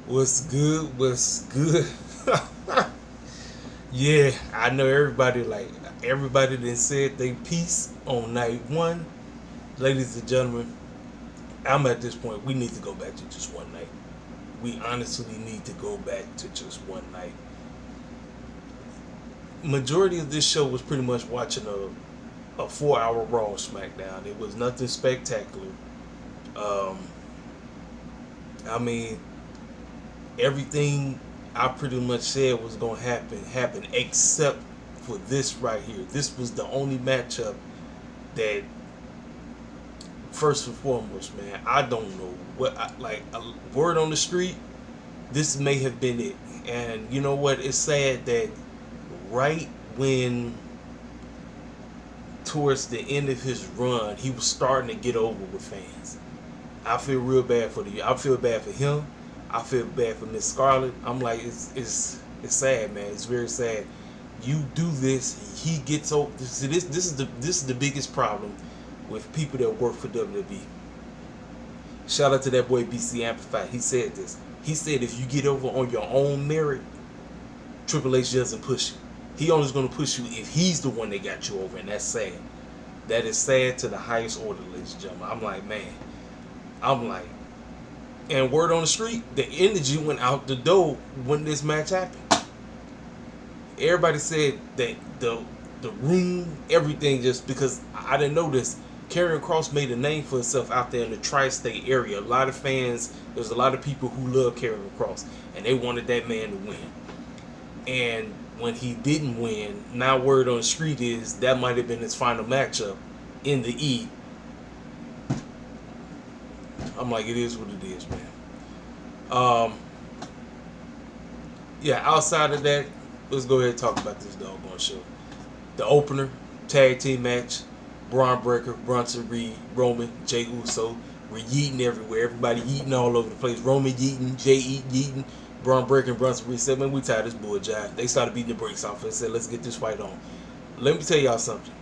What's good? What's good? Yeah, I know everybody that said they piece on night one. Ladies and gentlemen, I'm at this point. We need to go back to just one night. We honestly need to go back to just one night. Majority of this show was pretty much watching a 4 hour Raw SmackDown. It was nothing spectacular. Um, I mean, everything I pretty much said was gonna happen except for this right here. This was the only matchup that, first and foremost, man, I don't know what like a word on the street. This may have been it, and you know what? It's sad that right when towards the end of his run, he was starting to get over with fans. I feel real bad for the. I feel bad for him. I feel bad for Miss Scarlett. I'm like, it's sad, man. It's very sad. You do this, he gets over. This is the biggest problem with people that work for WWE. Shout out to that boy BC Amplified. He said this. He said if you get over on your own merit, Triple H doesn't push you. He only's gonna push you if he's the one that got you over, and that's sad. That is sad to the highest order, ladies and gentlemen. I'm like, man. I'm like, and word on the street, the energy went out the door when this match happened. Everybody said that the room, everything, just because I didn't know this. Karrion Kross made a name for himself out there in the tri-state area. A lot of fans, there's a lot of people who love Karrion Kross, and they wanted that man to win. And when he didn't win, now word on the street is that might have been his final matchup in the E. I'm like, it is what it is, man. Um, yeah, outside of that, let's go ahead and talk about this doggone show. The opener, tag team match, Braun Breaker, Bronson Reed, Roman, Jey Uso. We're yeeting everywhere. Everybody yeeting all over the place. Roman yeeting, Jey yeeting, Braun Breaker and Bronson Reed said, man, we tired of this bull jive. They started beating the brakes off and said, let's get this fight on. Let me tell y'all something.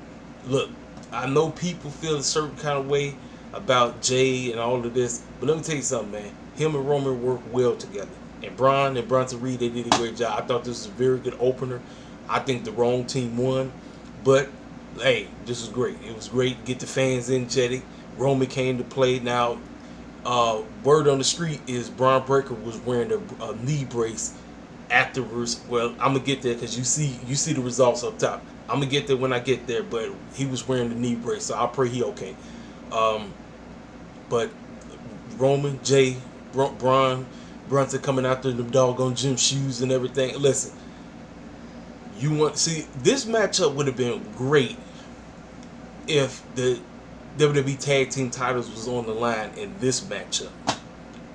Look, I know people feel a certain kind of way about Jey and all of this, but let me tell you something, man. Him and Roman work well together. And Braun and Bronson Reed, they did a great job. I thought this was a very good opener. I think the wrong team won. But, hey, this was great. It was great to get the fans energetic. Roman came to play. Now, word on the street is Braun Breaker was wearing a knee brace afterwards. Well, I'm going to get there because you see the results up top. I'm going to get there when I get there, but he was wearing the knee brace, so I pray he okay. But Roman, Jey, Braun, Brunson coming out there in the doggone gym shoes and everything. Listen, see, this matchup would have been great if the WWE Tag Team titles was on the line in this matchup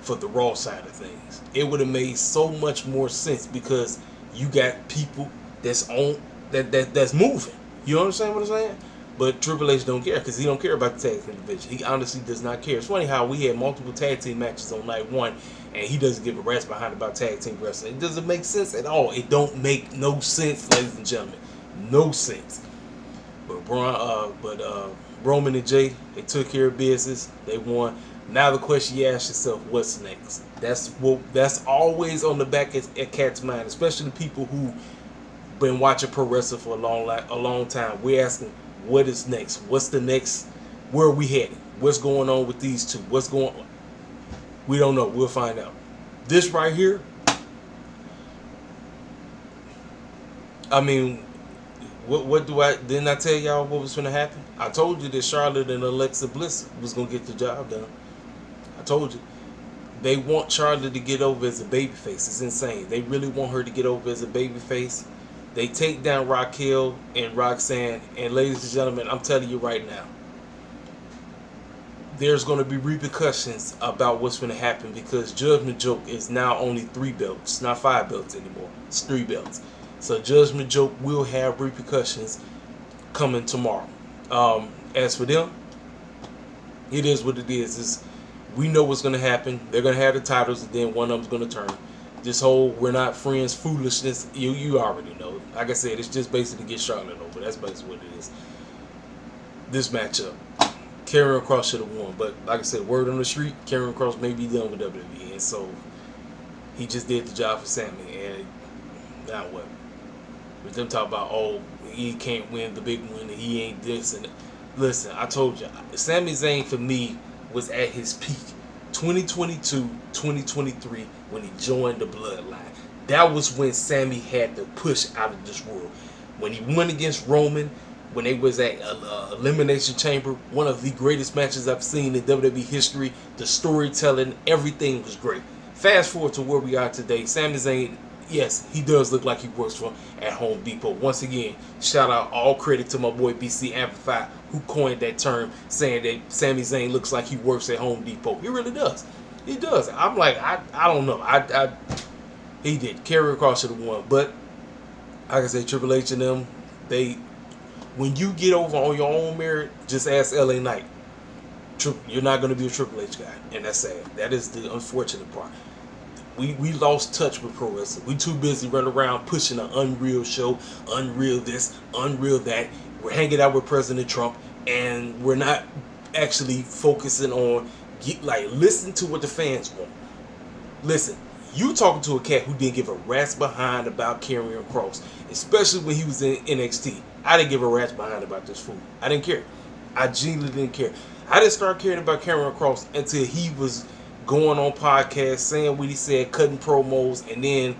for the Raw side of things. It would have made so much more sense because you got people that's moving. You understand what I'm saying? But Triple H don't care because he don't care about the tag team division. He honestly does not care. It's funny how we had multiple tag team matches on night one, and he doesn't give a rat's behind about tag team wrestling. It doesn't make sense at all. It don't make no sense, ladies and gentlemen. No sense. But Roman and Jey, they took care of business. They won. Now the question you ask yourself, what's next? That's always on the back of cat's mind, especially the people who been watching pro wrestling for a long time. We're asking, what is next? What's the next? Where are we headed? What's going on with these two? What's going on? We don't know. We'll find out. This right here, I mean, what didn't I tell y'all what was going to happen? I told you that Charlotte and Alexa Bliss was going to get the job done. I told you. They want Charlotte to get over as a babyface. It's insane. They really want her to get over as a babyface. They take down Raquel and Roxanne. And ladies and gentlemen, I'm telling you right now, there's going to be repercussions about what's going to happen because Judgment Joke is now only 3 belts, not 5 belts anymore. It's 3 belts. So Judgment Joke will have repercussions coming tomorrow. As for them, it is what it is. We know what's going to happen. They're going to have the titles, and then one of them's going to turn. This whole we're not friends foolishness, you already know. Like I said, it's just basically to get Charlotte over. That's basically what it is. This matchup, Karrion Kross should have won. But like I said, word on the street, Karrion Kross may be done with WWE. And so He just did the job for Sami, and now what? With them talking about, oh, he can't win the big one, and he ain't this and that. Listen, I told you, Sami Zayn for me was at his peak, 2022, 2023, when he joined the Bloodline. That was when Sami had to push out of this world. When he won against Roman, when they was at Elimination Chamber, one of the greatest matches I've seen in WWE history. The storytelling, everything was great. Fast forward to where we are today. Sami Zayn, yes, he does look like he works for at Home Depot. Once again, shout out, all credit to my boy BC Amplify, who coined that term, saying that Sami Zayn looks like he works at Home Depot. He really does. He does. I'm like, I don't know. He did. Karrion Kross should have won. But, like I said, Triple H and them, when you get over on your own merit, just ask LA Knight. You're not going to be a Triple H guy. And that's sad. That is the unfortunate part. We lost touch with pro wrestling. We too busy running around pushing an Unreal show, Unreal this, Unreal that. We're hanging out with President Trump, and we're not actually focusing on listen to what the fans want. Listen, you talking to a cat who didn't give a rat's behind about Karrion Kross, especially when he was in NXT. I didn't give a rat's behind about this fool. I didn't care. I genuinely didn't care. I didn't start caring about Karrion Kross until he was going on podcasts, saying what he said, cutting promos, and then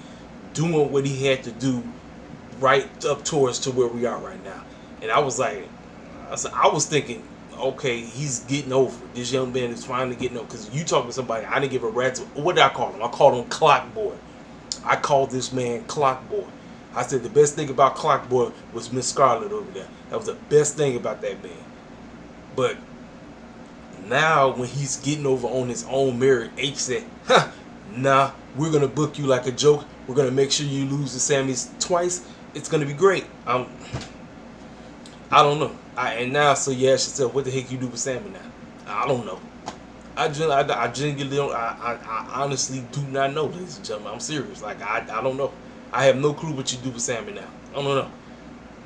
doing what he had to do right up towards to where we are right now. And I was like, I was thinking, okay, he's getting over. This young man is finally getting over. Because you talking to somebody, I didn't give a rat's. What did I call him? I called him Clock Boy. I called this man Clock Boy. I said the best thing about Clock Boy was Miss Scarlett over there. That was the best thing about that man. But now when he's getting over on his own merit, H said, nah, we're going to book you like a joke. We're going to make sure you lose to Sammy's twice. It's going to be great. I don't know. And now, so you ask yourself, what the heck you do with Sami now? I don't know. I genuinely don't. I honestly do not know, ladies and gentlemen. I'm serious. Like, I don't know. I have no clue what you do with Sami now. I don't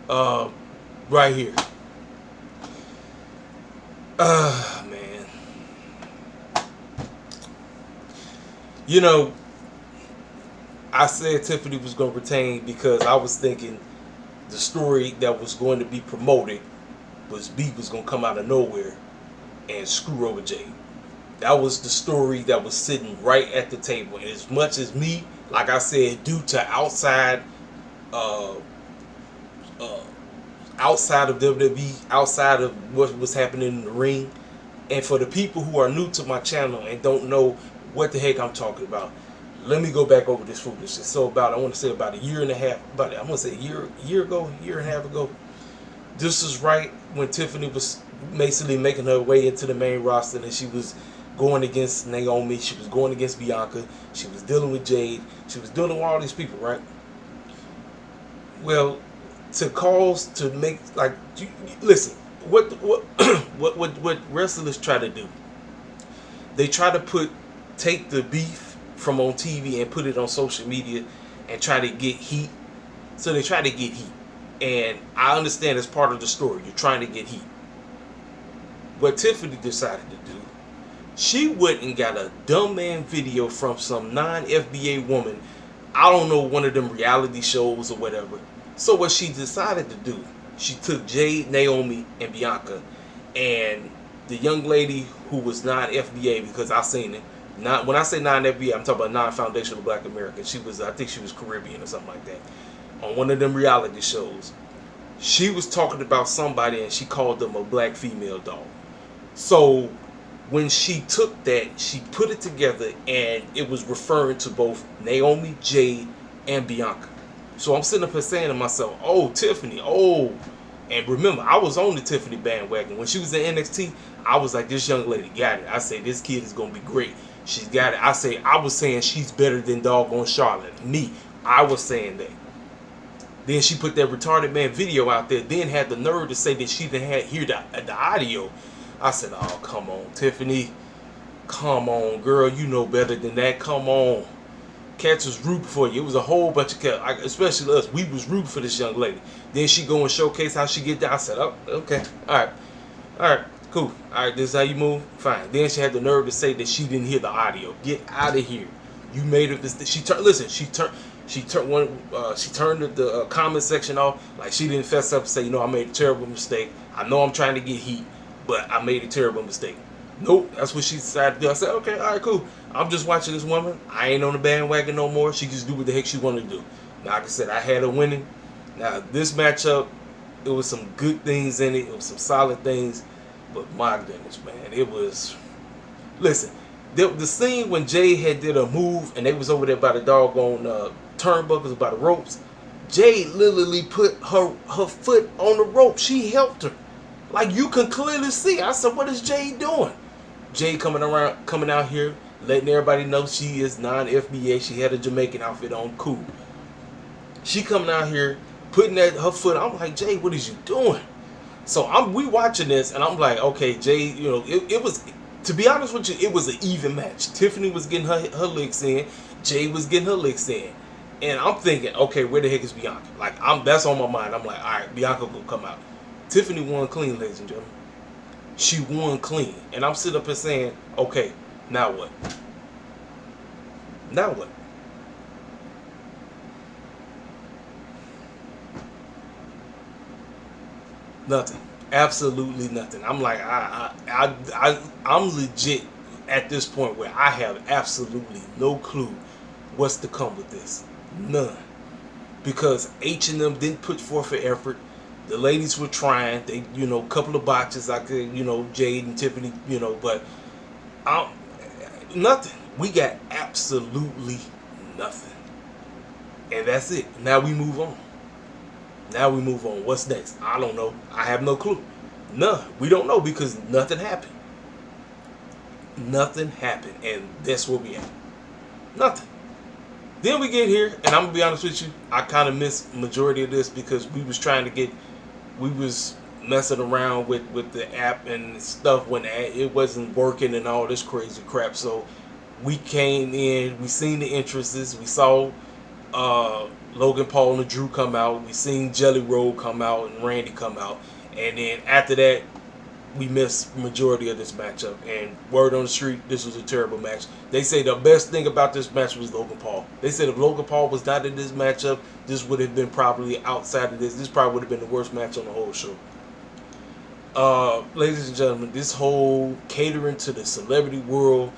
know. Right here. Man. You know, I said Tiffany was going to retain because I was thinking the story that was going to be promoted was B was going to come out of nowhere and screw over Jade. That was the story that was sitting right at the table. And as much as me, like I said, due to outside of WWE, outside of what was happening in the ring, and for the people who are new to my channel and don't know what the heck I'm talking about, let me go back over this foolishness. So I want to say about a year and a half, a year and a half ago, this was right when Tiffany was basically making her way into the main roster, and she was going against Naomi, she was going against Bianca, she was dealing with Jade, she was dealing with all these people, right? Well, listen, what wrestlers try to do, they try to take the beef from on TV and put it on social media and try to get heat. So they try to get heat. And I understand it's part of the story. You're trying to get heat. What Tiffany decided to do, she went and got a dumb man video from some non-FBA woman. I don't know, one of them reality shows or whatever. So what she decided to do, she took Jade, Naomi, and Bianca, and the young lady who was non-FBA, because I seen it. When I say non-FBA, I'm talking about non-foundational Black American. I think she was Caribbean or something like that. On one of them reality shows, she was talking about somebody and she called them a black female dog. So when she took that, she put it together and it was referring to both Naomi, Jade, and Bianca. So I'm sitting up here saying to myself, oh, Tiffany, oh. And remember, I was on the Tiffany bandwagon. When she was in NXT, I was like, this young lady got it. I say, this kid is going to be great. She's got it. I was saying she's better than doggone Charlotte. I was saying that. Then she put that retarded man video out there, then had the nerve to say that she didn't hear the audio. I said, oh, come on, Tiffany. Come on, girl. You know better than that. Come on. Cats was rooting for you. It was a whole bunch of cats, especially us. We was rooting for this young lady. Then she go and showcase how she get down. I said, oh, okay. All right, cool. All right, this is how you move? Fine. Then she had the nerve to say that she didn't hear the audio. Get out of here. You made a mistake. She turned. Listen, She turned one. She turned the comment section off. Like, she didn't fess up and say, I made a terrible mistake. I know I'm trying to get heat, but I made a terrible mistake. Nope, that's what she decided to do. I said, okay, all right, cool. I'm just watching this woman. I ain't on the bandwagon no more. She can just do what the heck she wanted to do. Now, like I said, I had her winning. Now, this matchup, it was some good things in it. It was some solid things. But my goodness, man, it was... Listen, the scene when Jay had did a move and they was over there by the doggone turnbuckles, by the ropes, Jay literally put her foot on the rope. She helped her. Like, you can clearly see. I said, what is Jay doing? Jay coming out here, letting everybody know she is non-FBA. She had a Jamaican outfit on, cool. She coming out here, putting her foot. I'm like, Jay, what is you doing? So we watching this, and I'm like, okay, Jay, it was, to be honest with you, it was an even match. Tiffany was getting her licks in. Jay was getting her licks in. And I'm thinking, okay, where the heck is Bianca? Like, that's on my mind. I'm like, all right, Bianca will come out. Tiffany won clean, ladies and gentlemen. She won clean. And I'm sitting up here saying, okay, now what? Now what? Nothing. Absolutely nothing. I'm like, I'm legit at this point where I have absolutely no clue what's to come with this. None. Because H&M didn't put forth an effort. The ladies were trying. They, a couple of botches. I could, Jade and Tiffany, but nothing. We got absolutely nothing. And that's it. Now we move on. What's next? I don't know. I have no clue. None. We don't know because nothing happened. Nothing happened. And that's where we at. Nothing. Then we get here, and I'm going to be honest with you, I kind of missed majority of this because we was messing around with the app and stuff when it wasn't working and all this crazy crap. So we came in, we seen the entrances, we saw Logan Paul and Drew come out, we seen Jelly Roll come out and Randy come out, and then after that we missed majority of this matchup. And word on the street, this was a terrible match. They say the best thing about this match was Logan Paul. They said if Logan Paul was not in this matchup, this would have been probably outside of this. This probably would have been the worst match on the whole show. Ladies and gentlemen, this whole catering to the celebrity world,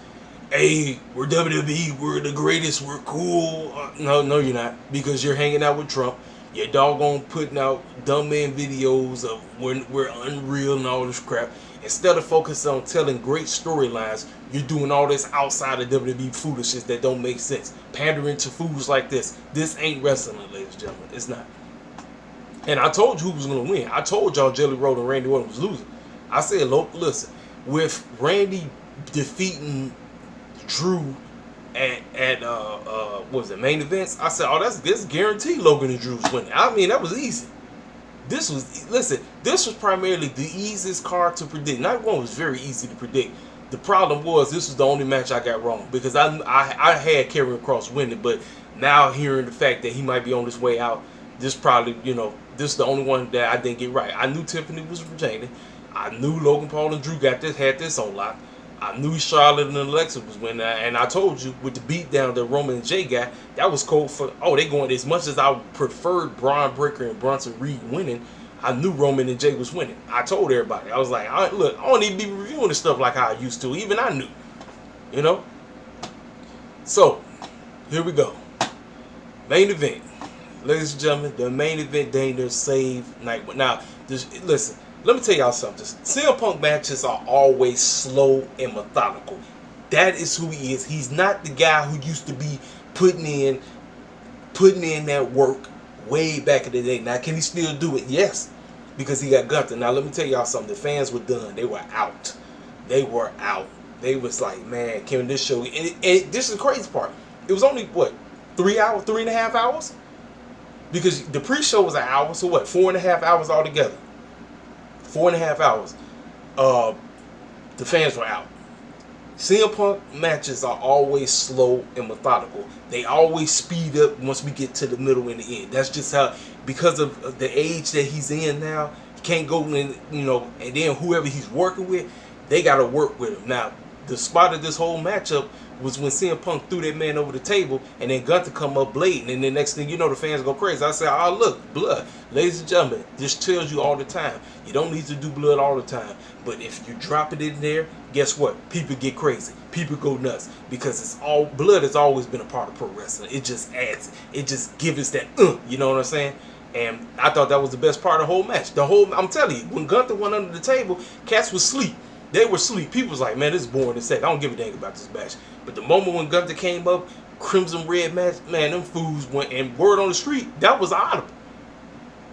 hey, we're WWE, we're the greatest, we're cool. No, you're not, because you're hanging out with Trump. You're doggone putting out dumb man videos of we're unreal and all this crap. Instead of focusing on telling great storylines, you're doing all this outside of WWE foolishness that don't make sense. Pandering to fools like this. This ain't wrestling, ladies and gentlemen. It's not. And I told you who was going to win. I told y'all Jelly Roll and Randy Orton was losing. I said, listen, with Randy defeating Drew at what was it, main events, I said, this guaranteed Logan and Drew's winning. I mean, that was easy. This was primarily the easiest card to predict. Night one was very easy to predict. The problem was this was the only match I got wrong because I had Karrion Kross winning, but now hearing the fact that he might be on his way out, this probably, this is the only one that I didn't get right. I knew Tiffany was retaining. I knew Logan Paul and Drew had this on lock. I knew Charlotte and Alexa was winning, and I told you with the beatdown that Roman and Jay got, that was cold for. They going as much as I preferred Braun Breaker and Bronson Reed winning. I knew Roman and Jay was winning. I told everybody. I was like, look, I don't even be reviewing this stuff like how I used to. Even I knew, So here we go. Main event, ladies and gentlemen. The main event, Dana saved night one. Now, listen. Let me tell y'all something. CM Punk matches are always slow and methodical. That is who he is. He's not the guy who used to be putting in that work way back in the day. Now, can he still do it? Yes, because he got Gunther. Now, let me tell y'all something. The fans were done. They were out. They was like, man, can this show? And this is the crazy part. It was only, 3.5 hours? Because the pre-show was an hour, so 4.5 hours altogether. 4.5 hours. The fans were out. CM Punk matches are always slow and methodical. They always speed up once we get to the middle and the end. That's just how, because of the age that he's in now, he can't go in, and then whoever he's working with, they got to work with him. Now, the spot of this whole matchup was when CM Punk threw that man over the table, and then Gunther come up blatant, and then next thing you know, the fans go crazy. I said, oh, look, blood. Ladies and gentlemen, this tells you all the time. You don't need to do blood all the time. But if you drop it in there, guess what? People get crazy. People go nuts. Because it's all blood has always been a part of pro wrestling. It just adds. It just gives us that, you know what I'm saying? And I thought that was the best part of the whole match. I'm telling you, when Gunther went under the table, cats was asleep. They were asleep. People was like, man, this is boring as heck. I don't give a dang about this match. But the moment when Gunther came up, Crimson Red match, man, them fools went, and word on the street, that was audible.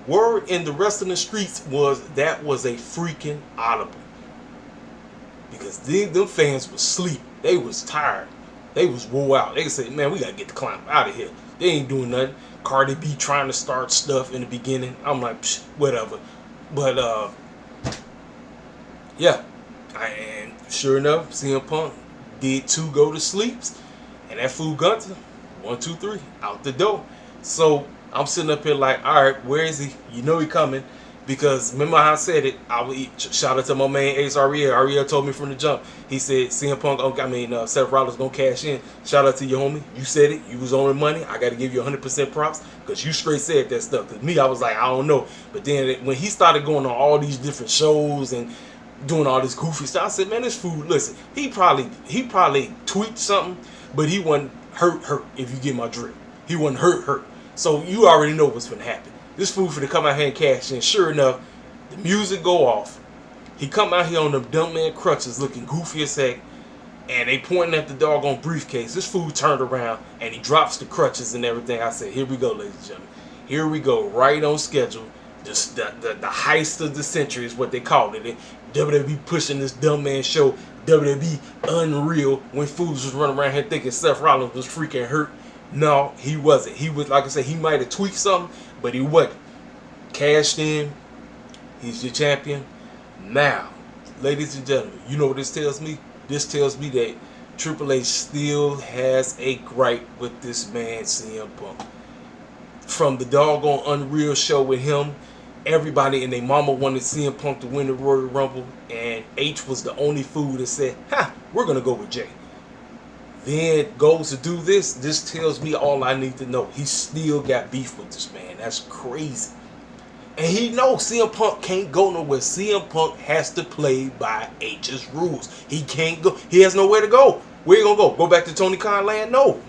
Word in the wrestling streets was that was a freaking audible. Because them fans was asleep. They was tired. They was wore out. They said, man, we got to get the clown out of here. They ain't doing nothing. Cardi B trying to start stuff in the beginning. I'm like, psh, whatever. But, yeah. And sure enough, CM Punk did 2 go to sleeps. And that fool Gunther, 1, 2, 3, out the door. So I'm sitting up here like, all right, where is he? You know he coming. Because remember how I said it, I would shout out to my man Ace Ariel. Ariel told me from the jump. He said CM Punk, Seth Rollins gonna cash in. Shout out to your homie. You said it. You was on the money. I got to give you 100% props because you straight said that stuff. Because me, I was like, I don't know. But then when he started going on all these different shows and doing all this goofy stuff, I said, man, this fool, listen, he probably tweaked something, but he wasn't hurt, if you get my drift. He wasn't hurt. So you already know what's gonna happen. This fool finna come out here and cash in. Sure enough, the music go off. He come out here on them dumb man crutches looking goofy as heck, and they pointing at the doggone briefcase. This fool turned around and he drops the crutches and everything. I said, here we go, ladies and gentlemen. Here we go, right on schedule. Just the heist of the century is what they called it. WWE pushing this dumb man show. WWE unreal when fools was running around here thinking Seth Rollins was freaking hurt. No, he wasn't. He was, like I said, he might have tweaked something, but he wasn't. Cashed in. He's your champion. Now, ladies and gentlemen, you know what this tells me? This tells me that Triple H still has a gripe with this man, CM Punk. From the doggone Unreal show with him, everybody and their mama wanted CM Punk to win the Royal Rumble, and H was the only fool that said, we're going to go with Jay. Then goes to do this. This tells me all I need to know. He still got beef with this man. That's crazy. And he knows CM Punk can't go nowhere. CM Punk has to play by H's rules. He can't go. He has nowhere to go. Where you gonna go? Go back to Tony Khan land? No.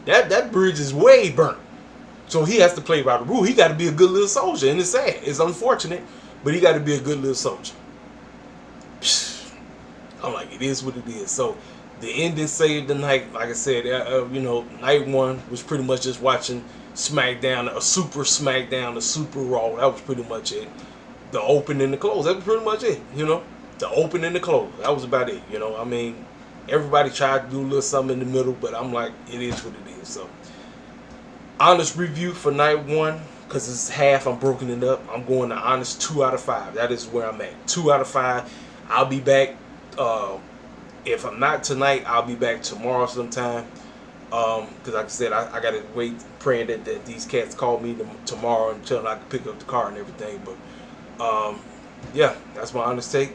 that bridge is way burnt. So he has to play by the rule. He got to be a good little soldier. And it's sad. It's unfortunate. But he got to be a good little soldier. I'm like, it is what it is. So the ending saved the night. Like I said, night 1 was pretty much just watching SmackDown, a super SmackDown, a super Raw. That was pretty much it. The open and the close. That was pretty much it. The open and the close. That was about it. Everybody tried to do a little something in the middle, but I'm like, it is what it is. So, honest review for night 1, because it's half. I'm broken it up. I'm going to honest 2 out of 5. That is where I'm at. 2 out of 5. I'll be back. If I'm not tonight, I'll be back tomorrow sometime. Because like I said, I gotta wait, praying that these cats call me tomorrow until I can pick up the car and everything. But yeah, that's my honest take.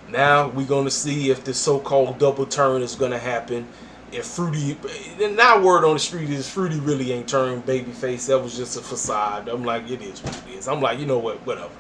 Now we're gonna see if this so-called double turn is gonna happen. If Fruity, now word on the street is Fruity really ain't turned babyface. That was just a facade. I'm like, it is what it is. I'm like, you know what, whatever.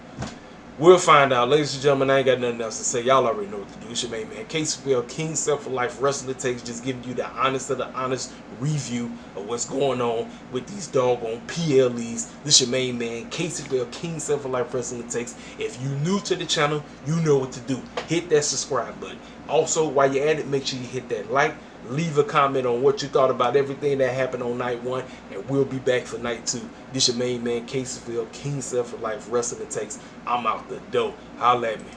We'll find out. Ladies and gentlemen, I ain't got nothing else to say. Y'all already know what to do. It's your main man, KCPL, King Self for Life Wrestling Takes, just giving you the honest of the honest review of what's going on with these doggone PLEs. This your main man, KCPL, King Self for Life Wrestling Takes. If you new to the channel, you know what to do. Hit that subscribe button. Also, while you're at it, make sure you hit that like. Leave a comment on what you thought about everything that happened on night 1, and we'll be back for night 2. This your main man, Caseyville, King Self for Life Wrestling Takes. I'm out the door. Holla at me.